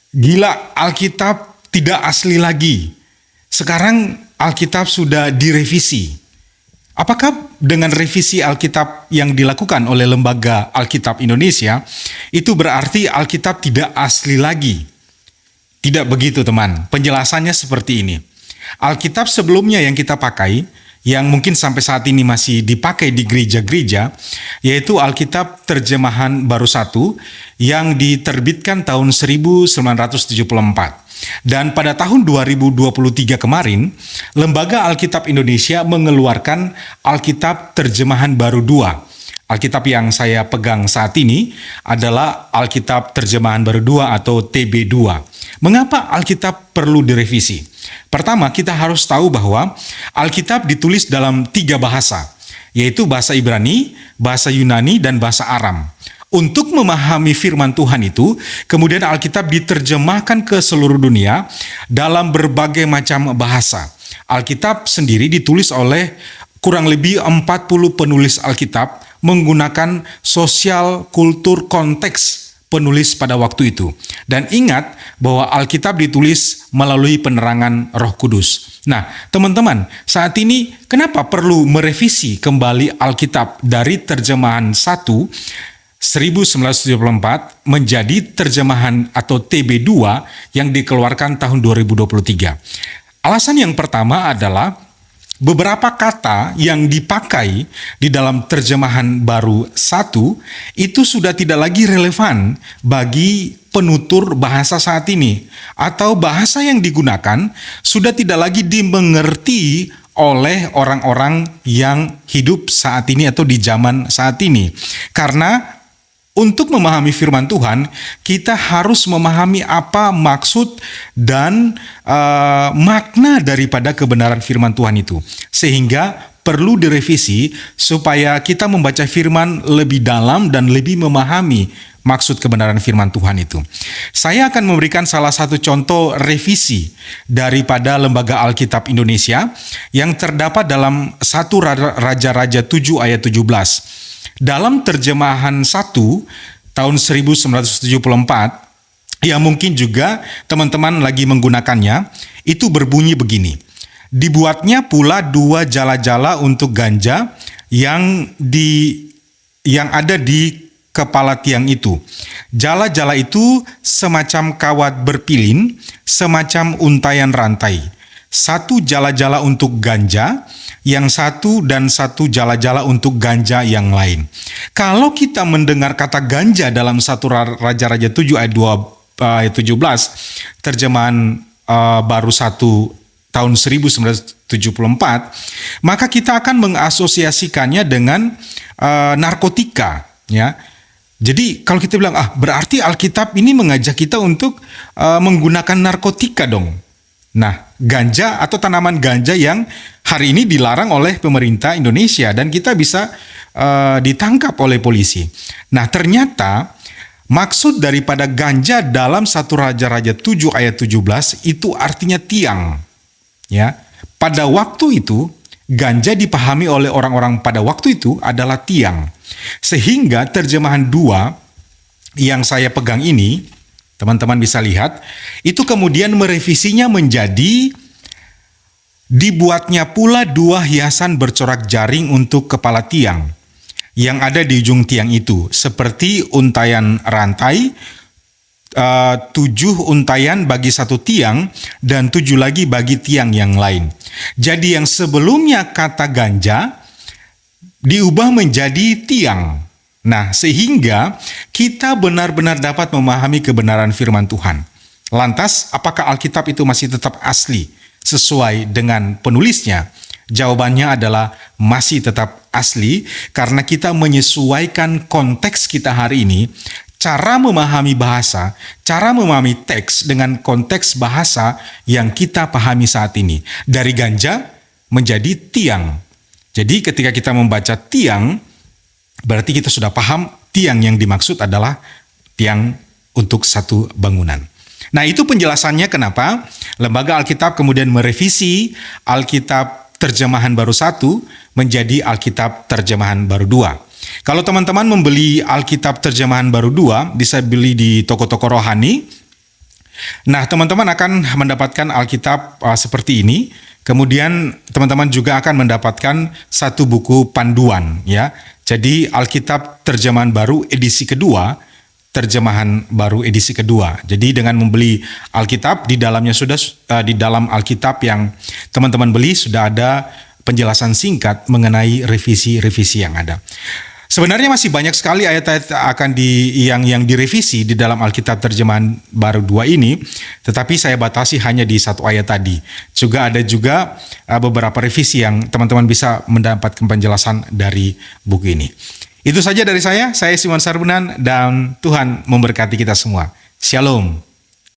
Gila, Alkitab tidak asli lagi. Sekarang Alkitab sudah direvisi. Apakah dengan revisi Alkitab yang dilakukan oleh Lembaga Alkitab Indonesia, itu berarti Alkitab tidak asli lagi? Tidak begitu, teman. Penjelasannya seperti ini. Alkitab sebelumnya yang kita pakai, yang mungkin sampai saat ini masih dipakai di gereja-gereja, yaitu Alkitab Terjemahan Baru 1 yang diterbitkan tahun 1974. Dan pada tahun 2023 kemarin, Lembaga Alkitab Indonesia mengeluarkan Alkitab Terjemahan Baru 2. Alkitab yang saya pegang saat ini adalah Alkitab Terjemahan Baru 2 atau TB2. Mengapa Alkitab perlu direvisi? Pertama, kita harus tahu bahwa Alkitab ditulis dalam 3 bahasa, yaitu bahasa Ibrani, bahasa Yunani, dan bahasa Aram. Untuk memahami firman Tuhan itu, kemudian Alkitab diterjemahkan ke seluruh dunia dalam berbagai macam bahasa. Alkitab sendiri ditulis oleh kurang lebih 40 penulis Alkitab menggunakan sosial kultur konteks penulis pada waktu itu. Dan ingat bahwa Alkitab ditulis melalui penerangan Roh Kudus. Nah, teman-teman, saat ini kenapa perlu merevisi kembali Alkitab dari terjemahan 1974 menjadi terjemahan atau TB2 yang dikeluarkan tahun 2023? Alasan yang pertama adalah beberapa kata yang dipakai di dalam terjemahan baru 1 itu sudah tidak lagi relevan bagi penutur bahasa saat ini, atau bahasa yang digunakan sudah tidak lagi dimengerti oleh orang-orang yang hidup saat ini atau di zaman saat ini. Karena untuk memahami firman Tuhan, kita harus memahami apa maksud dan makna daripada kebenaran firman Tuhan itu. Sehingga perlu direvisi supaya kita membaca firman lebih dalam dan lebih memahami maksud kebenaran firman Tuhan itu. Saya akan memberikan salah satu contoh revisi daripada Lembaga Alkitab Indonesia yang terdapat dalam 1 Raja-Raja 7 ayat 17. Dalam terjemahan 1 tahun 1974, yang mungkin juga teman-teman lagi menggunakannya, itu berbunyi begini. Dibuatnya pula 2 jala-jala untuk ganja yang ada di kepala tiang itu. Jala-jala itu semacam kawat berpilin, semacam untaian rantai. 1 jala-jala untuk ganja, yang 1 dan 1 jala-jala untuk ganja yang lain. Kalau kita mendengar kata ganja dalam 1 Raja-Raja 7 ayat 17, terjemahan baru 1 tahun 1974, maka kita akan mengasosiasikannya dengan narkotika, ya. Jadi kalau kita bilang, berarti Alkitab ini mengajak kita untuk menggunakan narkotika dong. Nah, ganja atau tanaman ganja yang hari ini dilarang oleh pemerintah Indonesia dan kita bisa ditangkap oleh polisi. Nah, ternyata maksud daripada ganja dalam 1 Raja-Raja 7 ayat 17 itu artinya tiang. Ya, pada waktu itu ganja dipahami oleh orang-orang pada waktu itu adalah tiang. Sehingga terjemahan 2 yang saya pegang ini, teman-teman bisa lihat, itu kemudian merevisinya menjadi dibuatnya pula 2 hiasan bercorak jaring untuk kepala tiang yang ada di ujung tiang itu, seperti untaian rantai, 7 untaian bagi 1 tiang dan 7 lagi bagi tiang yang lain. Jadi yang sebelumnya kata ganja diubah menjadi tiang. Nah, sehingga kita benar-benar dapat memahami kebenaran firman Tuhan. Lantas, apakah Alkitab itu masih tetap asli sesuai dengan penulisnya? Jawabannya adalah masih tetap asli karena kita menyesuaikan konteks kita hari ini, cara memahami bahasa, cara memahami teks dengan konteks bahasa yang kita pahami saat ini. Dari ganja menjadi tiang. Jadi ketika kita membaca tiang, berarti kita sudah paham tiang yang dimaksud adalah tiang untuk satu bangunan. Nah, itu penjelasannya kenapa Lembaga Alkitab kemudian merevisi Alkitab Terjemahan Baru 1 menjadi Alkitab Terjemahan Baru 2. Kalau teman-teman membeli Alkitab Terjemahan Baru 2, bisa beli di toko-toko rohani. Nah, teman-teman akan mendapatkan Alkitab seperti ini. Kemudian teman-teman juga akan mendapatkan satu buku panduan ya. Jadi Alkitab terjemahan baru edisi kedua, terjemahan baru edisi kedua. Jadi dengan membeli Alkitab, di dalamnya sudah di dalam Alkitab yang teman-teman beli sudah ada penjelasan singkat mengenai revisi-revisi yang ada. Sebenarnya masih banyak sekali ayat-ayat akan yang direvisi di dalam Alkitab terjemahan baru 2 ini, tetapi saya batasi hanya di satu ayat tadi. Juga ada beberapa revisi yang teman-teman bisa mendapatkan penjelasan dari buku ini. Itu saja dari saya Simon Sarbunan, dan Tuhan memberkati kita semua. Shalom.